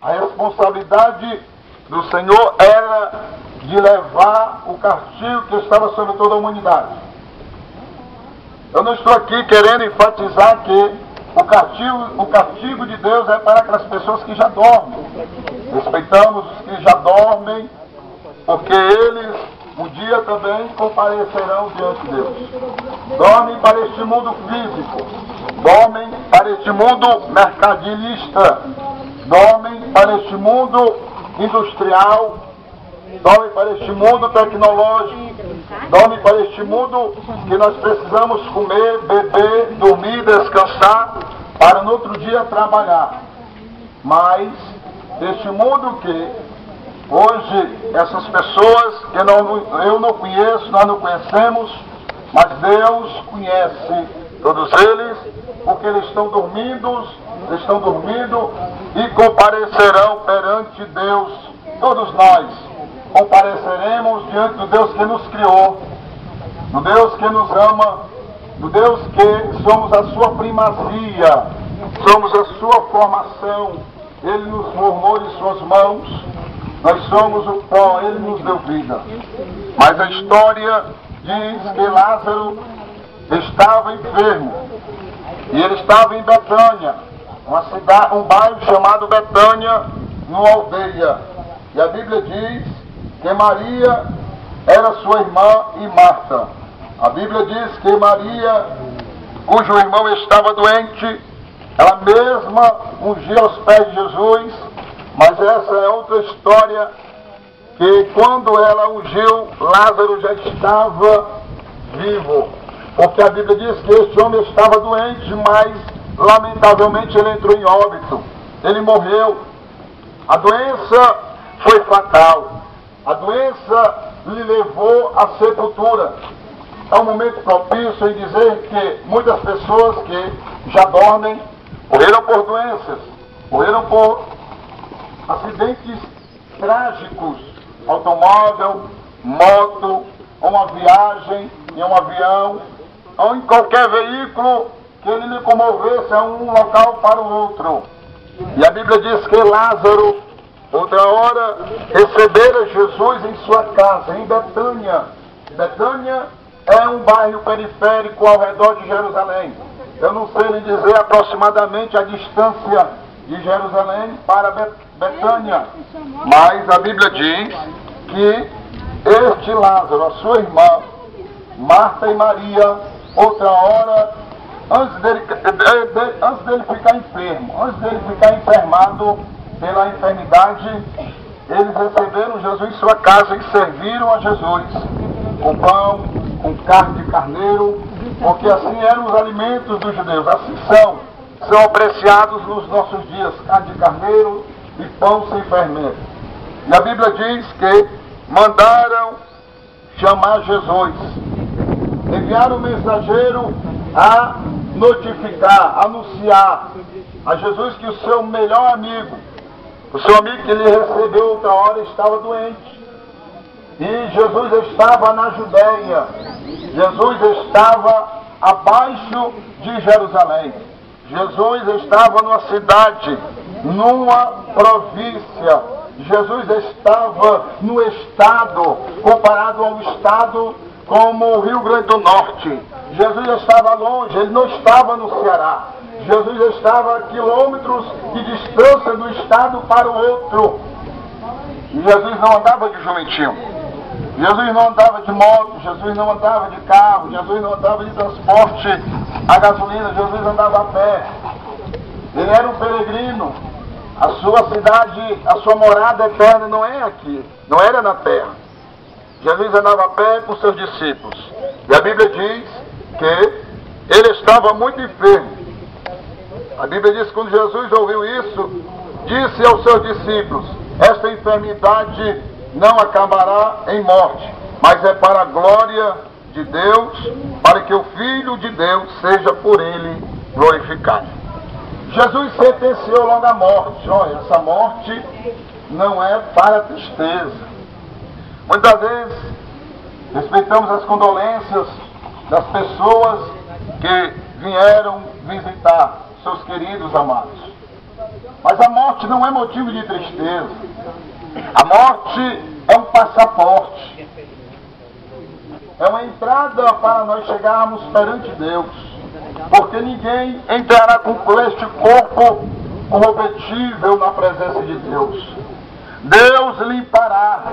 A responsabilidade do Senhor era de levar o castigo que estava sobre toda a humanidade. Eu não estou aqui querendo enfatizar que o castigo de Deus é para aquelas pessoas que já dormem. Respeitamos os que já dormem, porque eles um dia também comparecerão diante de Deus. Dormem para este mundo físico, dormem para este mundo mercantilista, dormem para este mundo industrial, dormem para este mundo tecnológico, dormem para este mundo que nós precisamos comer, beber, dormir, descansar, para no outro dia trabalhar. Mas este mundo que hoje essas pessoas que eu não conheço, nós não conhecemos, mas Deus conhece todos eles, porque eles estão dormindo e comparecerão perante Deus. Todos nós compareceremos diante do Deus que nos criou, do Deus que nos ama, do Deus que somos a sua primazia, somos a sua formação. Ele nos formou de suas mãos, nós somos o pó, ele nos deu vida. Mas a história diz que Lázaro estava enfermo, e ele estava em Betânia, um bairro chamado Betânia, numa aldeia. E a Bíblia diz que Maria era sua irmã e Marta. A Bíblia diz que Maria, cujo irmão estava doente, ela mesma ungiu aos pés de Jesus, mas essa é outra história, que quando ela ungiu, Lázaro já estava vivo. Porque a Bíblia diz que este homem estava doente, mas lamentavelmente ele entrou em óbito. Ele morreu. A doença foi fatal. A doença lhe levou à sepultura. É um momento propício em dizer que muitas pessoas que já dormem morreram por doenças, morreram por acidentes trágicos, automóvel, moto, uma viagem em um avião, ou em qualquer veículo que ele lhe comovesse a um local para o outro. E a Bíblia diz que Lázaro, outra hora, recebera Jesus em sua casa, em Betânia. Betânia é um bairro periférico ao redor de Jerusalém. Eu não sei lhe dizer aproximadamente a distância de Jerusalém para Betânia, mas a Bíblia diz que este Lázaro, a sua irmã, Marta e Maria, outra hora, antes dele ficar enfermo, antes dele ficar enfermado pela enfermidade, eles receberam Jesus em sua casa e serviram a Jesus com pão, com carne de carneiro, porque assim eram os alimentos dos judeus, assim são apreciados nos nossos dias, carne de carneiro e pão sem fermento. E a Bíblia diz que mandaram chamar Jesus, enviaram um mensageiro a notificar, anunciar a Jesus que o seu melhor amigo, o seu amigo que lhe recebeu outra hora, estava doente. E Jesus estava na Judéia, Jesus estava abaixo de Jerusalém, Jesus estava numa cidade, numa província, Jesus estava no estado, comparado a um estado como o Rio Grande do Norte. Jesus estava longe, ele não estava no Ceará. Jesus estava a quilômetros de distância do estado para o outro. E Jesus não andava de jumentinho. Jesus não andava de moto, Jesus não andava de carro, Jesus não andava de transporte a gasolina, Jesus andava a pé. Ele era um peregrino. A sua cidade, a sua morada eterna não é aqui, não era na terra. Jesus andava a pé com seus discípulos. E a Bíblia diz que ele estava muito enfermo. A Bíblia diz que quando Jesus ouviu isso, disse aos seus discípulos: esta enfermidade não acabará em morte, mas é para a glória de Deus, para que o Filho de Deus seja por ele glorificado. Jesus sentenciou logo a morte. Olha, essa morte não é para tristeza. Muitas vezes respeitamos as condolências das pessoas que vieram visitar seus queridos amados. Mas a morte não é motivo de tristeza. A morte é um passaporte. É uma entrada para nós chegarmos perante Deus. Porque ninguém entrará com este corpo corruptível na presença de Deus. Deus limpará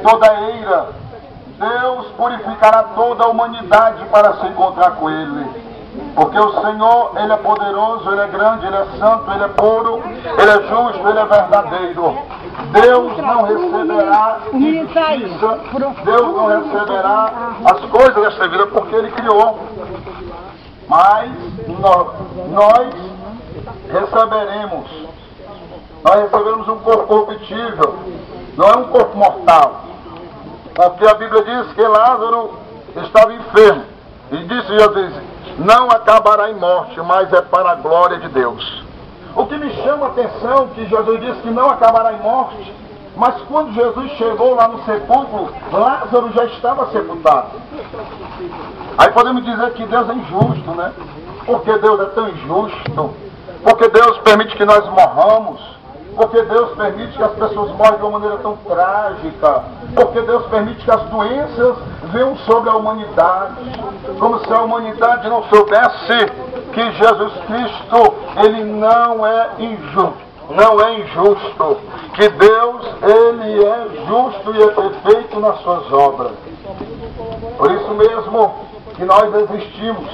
toda a eira. Deus purificará toda a humanidade para se encontrar com Ele. Porque o Senhor, Ele é poderoso, Ele é grande, Ele é santo, Ele é puro, Ele é justo, Ele é verdadeiro. Deus não receberá injustiça, Deus não receberá as coisas desta vida porque Ele criou. Mas nós receberemos um corpo corruptível, não é um corpo mortal. Porque a Bíblia diz que Lázaro estava enfermo. E disse Jesus, não acabará em morte, mas é para a glória de Deus. O que me chama a atenção é que Jesus disse que não acabará em morte, mas quando Jesus chegou lá no sepulcro, Lázaro já estava sepultado. Aí podemos dizer que Deus é injusto, né? Porque Deus é tão injusto? Porque Deus permite que nós morramos? Porque Deus permite que as pessoas morram de uma maneira tão trágica? Porque Deus permite que as doenças venham sobre a humanidade? Como se a humanidade não soubesse que Jesus Cristo, Ele não é injusto. Não é injusto. Que Deus, Ele é justo e é perfeito nas suas obras. Por isso mesmo que nós existimos.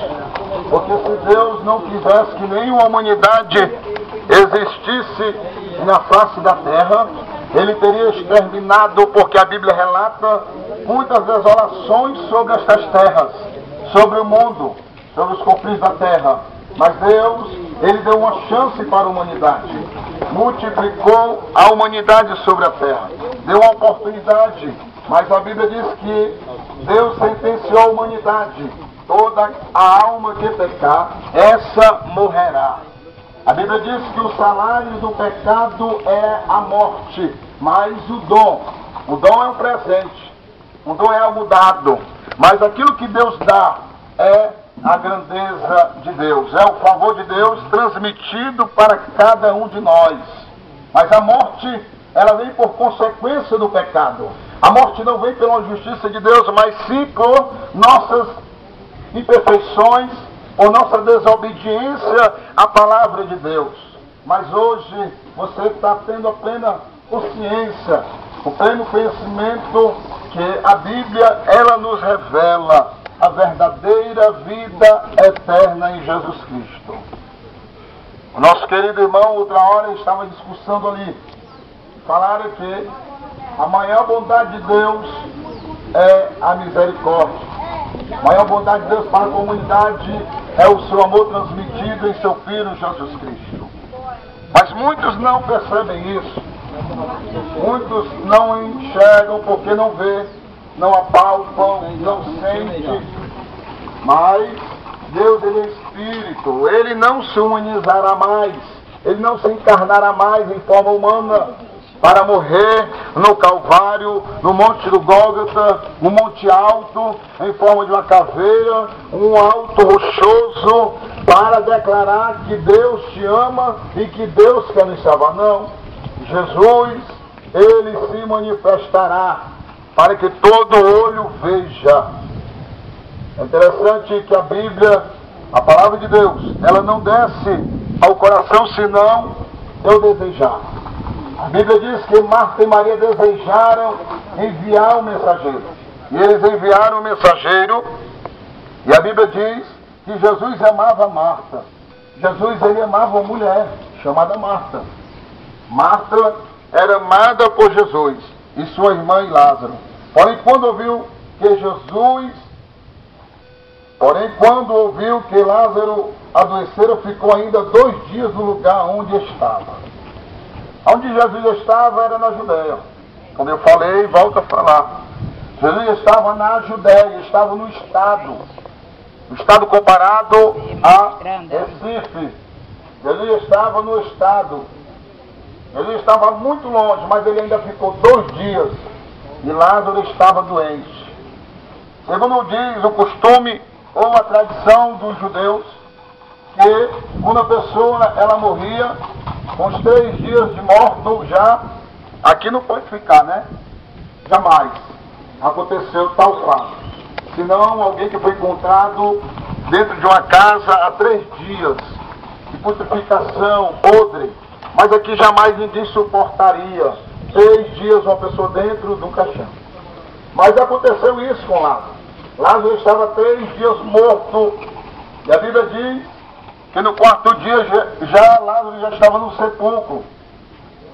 Porque se Deus não quisesse que nenhuma humanidade existisse na face da terra, Ele teria exterminado, porque a Bíblia relata muitas desolações sobre estas terras, sobre o mundo, sobre os confins da terra. Mas Deus, Ele deu uma chance para a humanidade. Multiplicou a humanidade sobre a terra. Deu uma oportunidade. Mas a Bíblia diz que Deus sentenciou a humanidade. Toda a alma que pecar, essa morrerá. A Bíblia diz que o salário do pecado é a morte. Mas o dom é um presente. O dom é algo dado. Mas aquilo que Deus dá é a grandeza de Deus. É o favor de Deus transmitido para cada um de nós. Mas a morte, ela vem por consequência do pecado. A morte não vem pela justiça de Deus, mas sim por nossas imperfeições, por nossa desobediência à palavra de Deus. Mas hoje você está tendo a plena consciência, o pleno conhecimento que a Bíblia, ela nos revela a verdadeira vida eterna em Jesus Cristo. O nosso querido irmão, outra hora, estava discussando ali. Falaram que a maior bondade de Deus é a misericórdia. A maior bondade de Deus para a comunidade é o seu amor transmitido em seu Filho Jesus Cristo. Mas muitos não percebem isso. Muitos não enxergam porque não vê, não apalpam, não sente. Mas Deus, Ele é Espírito. Ele não se humanizará mais. Ele não se encarnará mais em forma humana para morrer no Calvário, no Monte do Gólgota, um monte alto, em forma de uma caveira, um alto rochoso, para declarar que Deus te ama e que Deus quer nos salvar. Não. Jesus, Ele se manifestará para que todo olho veja. É interessante que a Bíblia, a palavra de Deus, ela não desce ao coração senão eu desejar. A Bíblia diz que Marta e Maria desejaram enviar um mensageiro. E eles enviaram um mensageiro. E a Bíblia diz que Jesus amava Marta. Jesus, ele amava uma mulher chamada Marta. Marta era amada por Jesus e sua irmã e Lázaro. Porém, quando ouviu que Lázaro adoecera, ficou ainda 2 dias no lugar onde estava. Onde Jesus estava era na Judéia. Como eu falei, volto a falar. Jesus estava na Judéia, estava no estado. O estado comparado a Recife. Jesus estava no estado. Jesus estava muito longe, mas ele ainda ficou 2 dias. E Lázaro estava doente. Segundo diz o costume ou a tradição dos judeus, que quando a pessoa ela morria, com os 3 dias de morto já, aqui não pode ficar, né? Jamais aconteceu tal fato. Senão alguém que foi encontrado dentro de uma casa há 3 dias, de putrefação, podre, mas aqui jamais ninguém suportaria 3 dias uma pessoa dentro de um caixão. Mas aconteceu isso com Lázaro. Lázaro estava 3 dias morto, e a Bíblia diz que no 4º dia Lázaro já estava no sepulcro.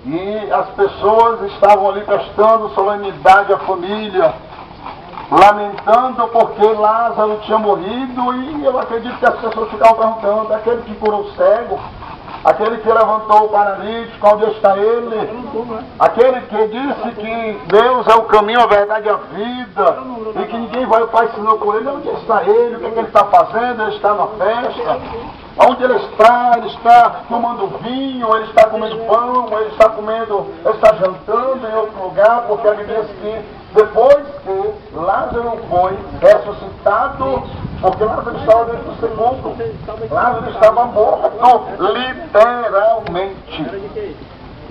E as pessoas estavam ali prestando solenidade à família, lamentando porque Lázaro tinha morrido, e eu acredito que as pessoas ficavam perguntando: aquele que curou o cego, aquele que levantou o paralítico, onde está ele? Aquele que disse que Deus é o caminho, a verdade e a vida, e que ninguém vai ao Pai senão por ele, onde está ele? O que, é que ele está fazendo? Ele está na festa? Onde ele está? Ele está tomando vinho, ele está comendo pão, ele está jantando em outro lugar, porque a Bíblia diz que depois que Lázaro foi ressuscitado, porque Lázaro estava dentro do sepulcro, Lázaro estava morto, literalmente.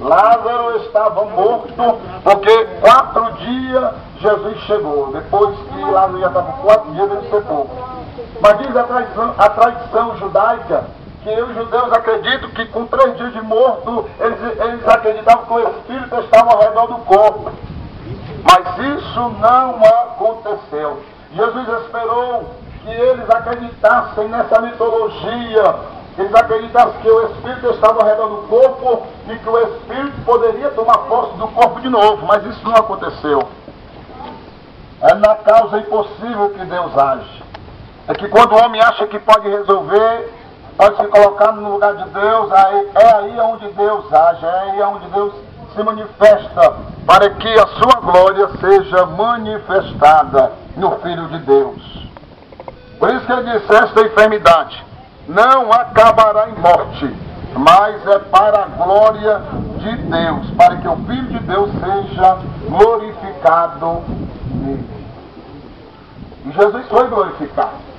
Lázaro estava morto, porque 4 dias Jesus chegou, depois que Lázaro já estava 4 dias dentro do sepulcro. Mas diz a tradição judaica que os judeus acreditam que com 3 dias de morto, eles acreditavam que o Espírito estava ao redor do corpo. Mas isso não aconteceu. Jesus esperou que eles acreditassem nessa mitologia, que eles acreditassem que o Espírito estava ao redor do corpo e que o Espírito poderia tomar posse do corpo de novo, mas isso não aconteceu. É na causa impossível que Deus age. É que quando o homem acha que pode resolver, pode se colocar no lugar de Deus, é aí onde Deus age, é aí onde Deus se manifesta, para que a sua glória seja manifestada no Filho de Deus. Por isso que ele disse: esta enfermidade não acabará em morte, mas é para a glória de Deus, para que o Filho de Deus seja glorificado nele. E Jesus foi glorificado.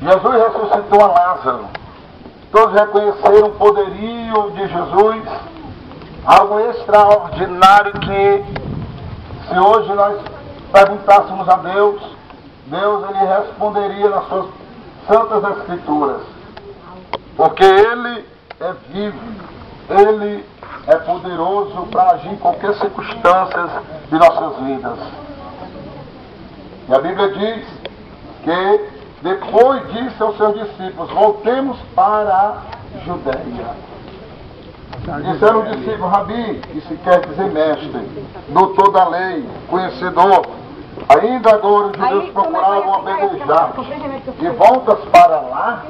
Jesus ressuscitou a Lázaro. Todos reconheceram o poderio de Jesus, algo extraordinário que, se hoje nós perguntássemos a Deus, ele responderia nas suas santas escrituras. Porque Ele é vivo, Ele é poderoso para agir em qualquer circunstância de nossas vidas. E a Bíblia diz que depois disse aos seus discípulos: voltemos para a Judéia. Disseram os discípulos: Rabi, isso quer dizer mestre, doutor da lei, conhecedor. Ainda agora os judeus procuravam apedrejar-te, e voltas para lá?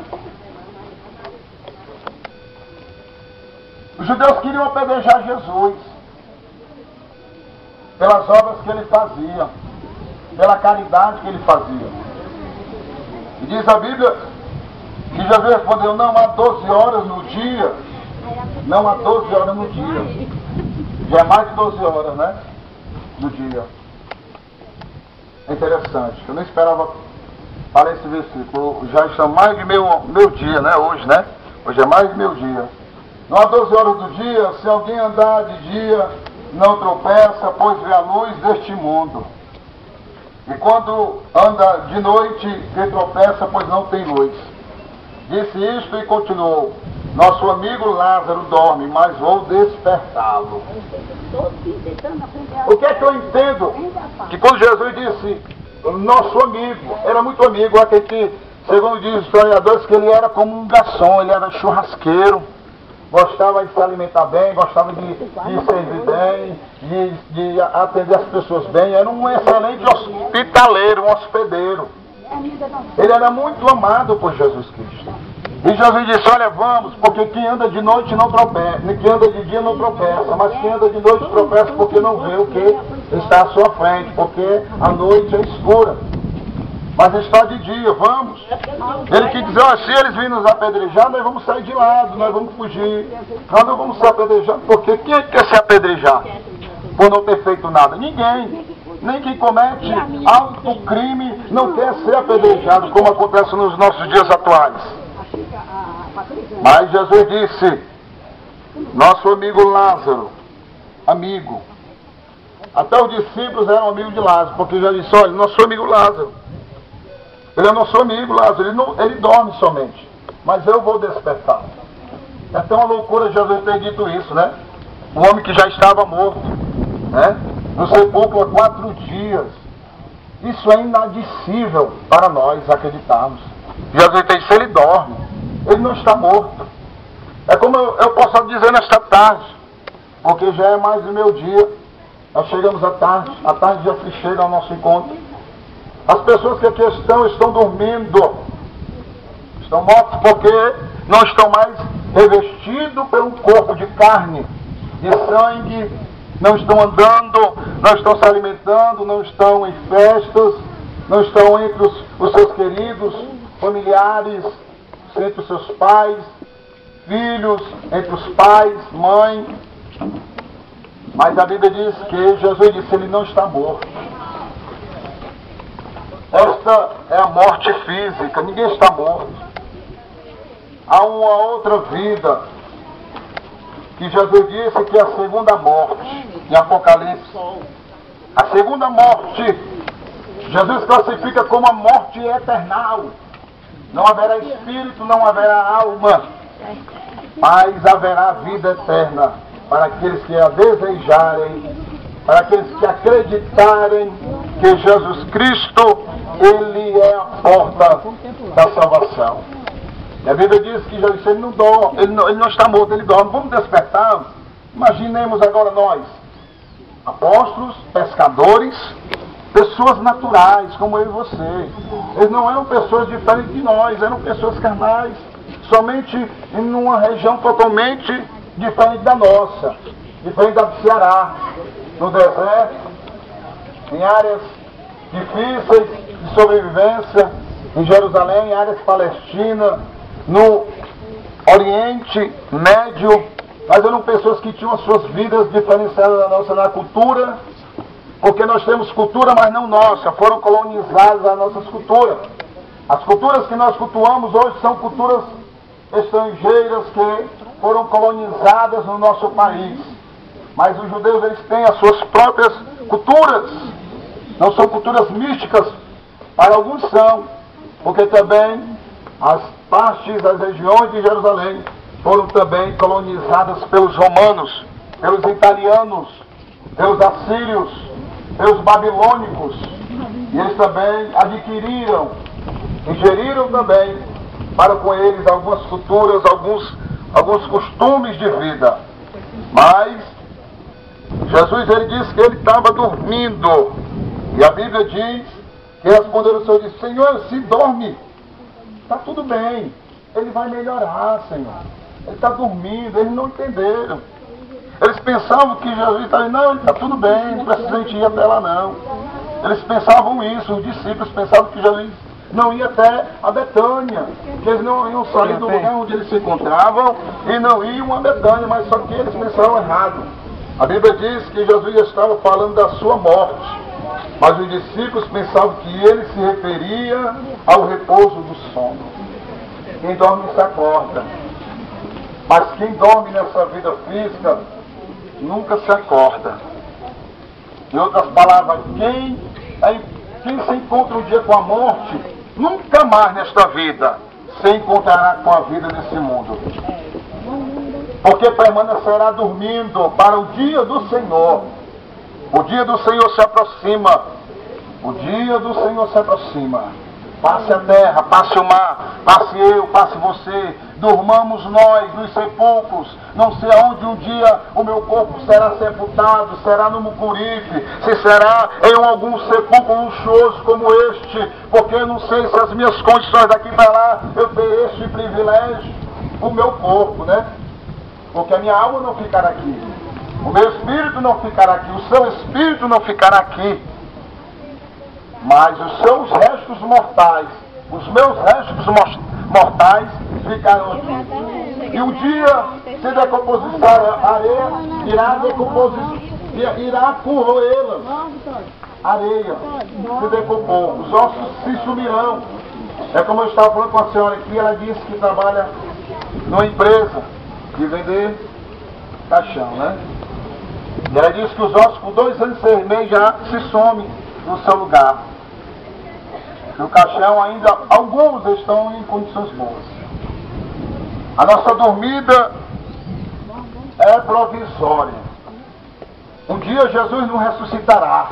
Os judeus queriam apedrejar Jesus pelas obras que ele fazia, pela caridade que ele fazia. E diz a Bíblia que Jesus respondeu: não há 12 horas no dia. Não há 12 horas no dia. Já é mais de 12 horas, né? No dia. É interessante. Eu não esperava falar esse versículo. Já está mais de meu dia, né? Hoje, né? Hoje é mais de meu dia. Não há 12 horas do dia. Se alguém andar de dia, não tropeça, pois vê a luz deste mundo. E quando anda de noite, que tropeça, pois não tem luz. Disse isto e continuou: nosso amigo Lázaro dorme, mas vou despertá-lo. O que é que eu entendo? Que quando Jesus disse nosso amigo, era muito amigo, aquele que, segundo dizem os historiadores, que ele era como um garçom, ele era churrasqueiro, gostava de se alimentar bem, gostava de servir bem, de atender as pessoas bem, era um excelente hospitaleiro, um hospedeiro. Ele era muito amado por Jesus Cristo. E Jesus disse: olha, vamos, porque quem anda de noite não tropeça, quem anda de dia não tropeça, mas quem anda de noite tropeça porque não vê o que está à sua frente, porque a noite é escura. Mas está de dia, vamos. Ele quis dizer: olha, se eles virem nos apedrejar, nós vamos sair de lado, nós vamos fugir. Nós não vamos ser apedrejados, porque quem quer ser apedrejado por não ter feito nada? Ninguém. Nem quem comete alto crime não quer ser apedrejado, como acontece nos nossos dias atuais. Mas Jesus disse Nosso amigo Lázaro, amigo. Até os discípulos eram amigos de Lázaro, porque já disse, olha, nosso amigo Lázaro. Ele é nosso amigo Lázaro, ele dorme somente, mas eu vou despertar. É até uma loucura Jesus ter dito isso, né? O homem que já estava morto, né? No sepulcro há 4 dias. Isso é inadmissível para nós acreditarmos. Jesus tem disse, ele dorme, ele não está morto. É como eu posso dizer nesta tarde, porque já é mais o meu dia. Nós chegamos à tarde já se chega ao nosso encontro. As pessoas que aqui estão dormindo, estão mortos porque não estão mais revestidos pelo corpo de carne, de sangue, não estão andando, não estão se alimentando, não estão em festas, não estão entre os seus queridos, familiares, entre os seus pais, filhos, entre os pais, mãe. Mas a Bíblia diz que Jesus disse, ele não está morto. Esta é a morte física, ninguém está morto. Há uma outra vida, que Jesus disse que é a segunda morte, em Apocalipse. A segunda morte, Jesus classifica como a morte eternal. Não haverá espírito, não haverá alma, mas haverá vida eterna para aqueles que a desejarem, para aqueles que acreditarem que Jesus Cristo, ele é a porta da salvação. E a Bíblia diz que Jesus ele não dorme, ele não está morto, ele dorme. Vamos despertar. Imaginemos agora nós, apóstolos, pescadores, pessoas naturais como eu e você. Eles não eram pessoas diferentes de nós, eram pessoas carnais, somente em uma região totalmente diferente da nossa, diferente da do Ceará, no deserto, em áreas difíceis de sobrevivência, em Jerusalém, em áreas palestinas, no Oriente Médio, mas eram pessoas que tinham as suas vidas diferenciadas da nossa na cultura, porque nós temos cultura, mas não nossa, foram colonizadas as nossas culturas. As culturas que nós cultuamos hoje são culturas estrangeiras que foram colonizadas no nosso país. Mas os judeus eles têm as suas próprias culturas. Não são culturas místicas, para alguns são, porque também as partes, as regiões de Jerusalém foram também colonizadas pelos romanos, pelos italianos, pelos assírios, pelos babilônicos. E eles também adquiriram, ingeriram também para com eles algumas culturas, alguns costumes de vida. Mas Jesus ele disse que ele estava dormindo. E a Bíblia diz que respondeu o Senhor e disse, Senhor, se dorme, está tudo bem, ele vai melhorar, Senhor. Ele está dormindo, eles não entenderam. Eles pensavam que Jesus estava não, ele está tudo bem, não precisa ir até lá não. Eles pensavam isso, os discípulos pensavam que Jesus não ia até a Betânia, que eles não iam sair do lugar onde eles se encontravam e não iam a Betânia, mas só que eles pensaram errado. A Bíblia diz que Jesus estava falando da sua morte, mas os discípulos pensavam que ele se referia ao repouso do sono. Quem dorme se acorda, mas quem dorme nessa vida física nunca se acorda. Em outras palavras, quem se encontra um dia com a morte, nunca mais nesta vida se encontrará com a vida desse mundo. Porque permanecerá dormindo para o dia do Senhor. O dia do Senhor se aproxima. O dia do Senhor se aproxima. Passe a terra, passe o mar, passe eu, passe você. Durmamos nós nos sepulcros. Não sei aonde um dia o meu corpo será sepultado. Será no Mucuripe, se será em algum sepulcro luxuoso como este. Porque eu não sei se as minhas condições daqui para lá eu terei este privilégio. O meu corpo, né? Porque a minha alma não ficará aqui. O meu espírito não ficará aqui. O seu espírito não ficará aqui. Mas os seus restos mortais, os meus restos mortais ficarão aqui. E um dia, se decomposição a areia, irá corroê-las. Areia se decompor, os ossos se sumirão. É como eu estava falando com a senhora aqui, ela disse que trabalha numa empresa de vender caixão, né? E ela diz que os ossos com 2 anos e 6 meses já se somem no seu lugar. No caixão ainda, alguns estão em condições boas. A nossa dormida é provisória. Um dia Jesus nos ressuscitará.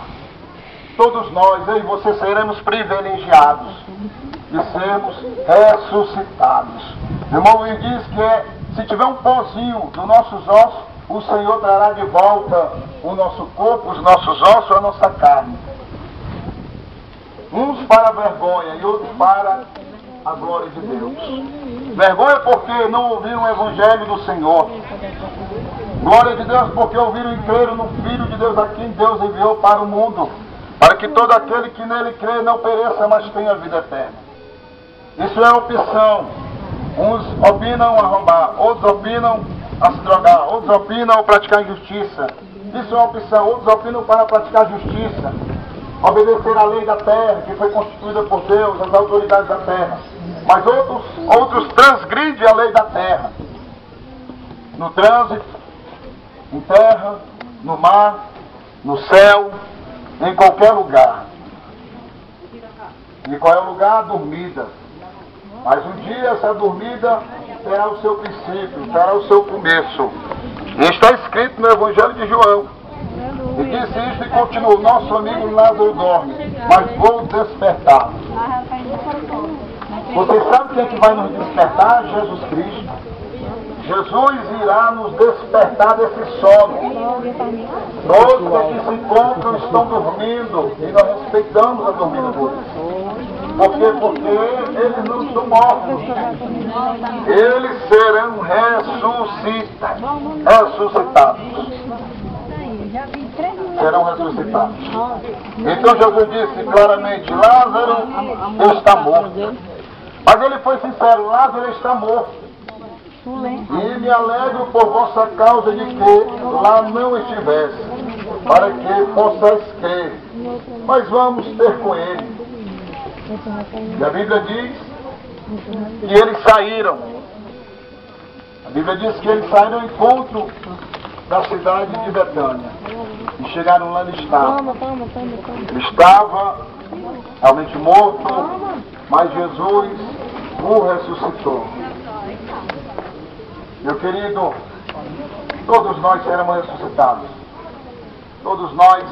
Todos nós, eu e você, seremos privilegiados de sermos ressuscitados. O irmão Luiz diz que se tiver um pozinho dos nossos ossos, o Senhor trará de volta o nosso corpo, os nossos ossos, a nossa carne. Uns para a vergonha e outros para a glória de Deus. Vergonha porque não ouviram o Evangelho do Senhor. Glória de Deus porque ouviram e creram no Filho de Deus, a quem Deus enviou para o mundo, para que todo aquele que nele crê não pereça, mas tenha vida eterna. Isso é opção. Uns opinam a roubar, outros opinam a se drogar, outros opinam a praticar injustiça. Isso é uma opção. Outros opinam para praticar justiça, obedecer à lei da terra, que foi constituída por Deus, as autoridades da terra. Mas outros transgridem a lei da terra. No trânsito, em terra, no mar, no céu, em qualquer lugar. E qual é o lugar? Dormida. Mas um dia essa dormida terá o seu princípio, terá o seu começo. E está escrito no Evangelho de João. E disse isso e continuou: nosso amigo Lázaro dorme, mas vou despertar. Vocês sabem quem é que vai nos despertar? Jesus Cristo. Jesus irá nos despertar desse sono. Todos que aqui se encontram estão dormindo e nós respeitamos a dormida deles. Por quê? Porque eles não estão mortos. Eles serão ressuscitados. Serão ressuscitados. Então Jesus disse claramente: Lázaro está morto. Mas ele foi sincero: Lázaro está morto. E me alegro por vossa causa de que lá não estivesse, para que possais crer. Mas vamos ter com ele. E a Bíblia diz que eles saíram. A Bíblia diz que eles saíram ao encontro da cidade de Betânia. E chegaram lá, ele estava. Ele estava realmente morto, mas Jesus o ressuscitou. Meu querido, todos nós seremos ressuscitados. Todos nós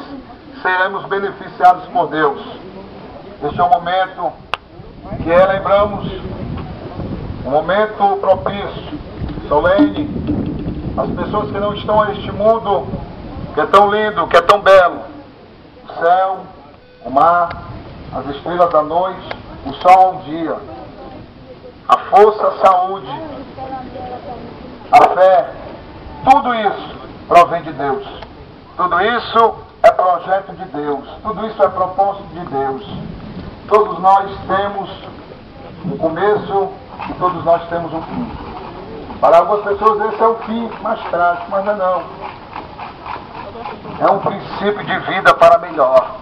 seremos beneficiados por Deus. Este é um momento que lembramos, um momento propício, solene. As pessoas que não estão neste mundo, que é tão lindo, que é tão belo. O céu, o mar, as estrelas da noite, o sol ao dia. A força, a saúde, a fé, tudo isso provém de Deus. Tudo isso é projeto de Deus. Tudo isso é propósito de Deus. Todos nós temos um começo e todos nós temos um fim. Para algumas pessoas esse é o fim mais trágico, mas não. É um princípio de vida para melhor.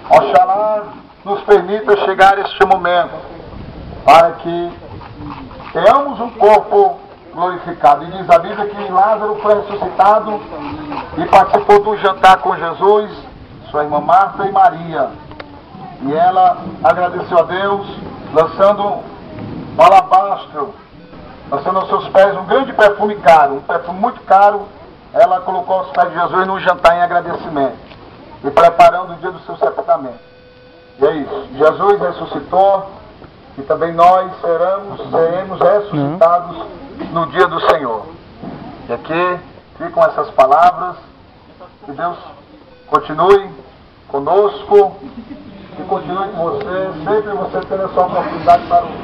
Oxalá nos permita chegar a este momento, para que tenhamos um corpo glorificado. E diz a Bíblia que Lázaro foi ressuscitado e participou do jantar com Jesus, sua irmã Marta e Maria. E ela agradeceu a Deus, lançando um alabastro, lançando aos seus pés um grande perfume caro, um perfume muito caro. Ela colocou aos pés de Jesus num jantar em agradecimento e preparando o dia do seu sepultamento. E é isso. Jesus ressuscitou e também nós seremos ressuscitados no dia do Senhor. E aqui ficam essas palavras. Que Deus continue conosco, que continue com você, sempre você tendo a sua oportunidade para o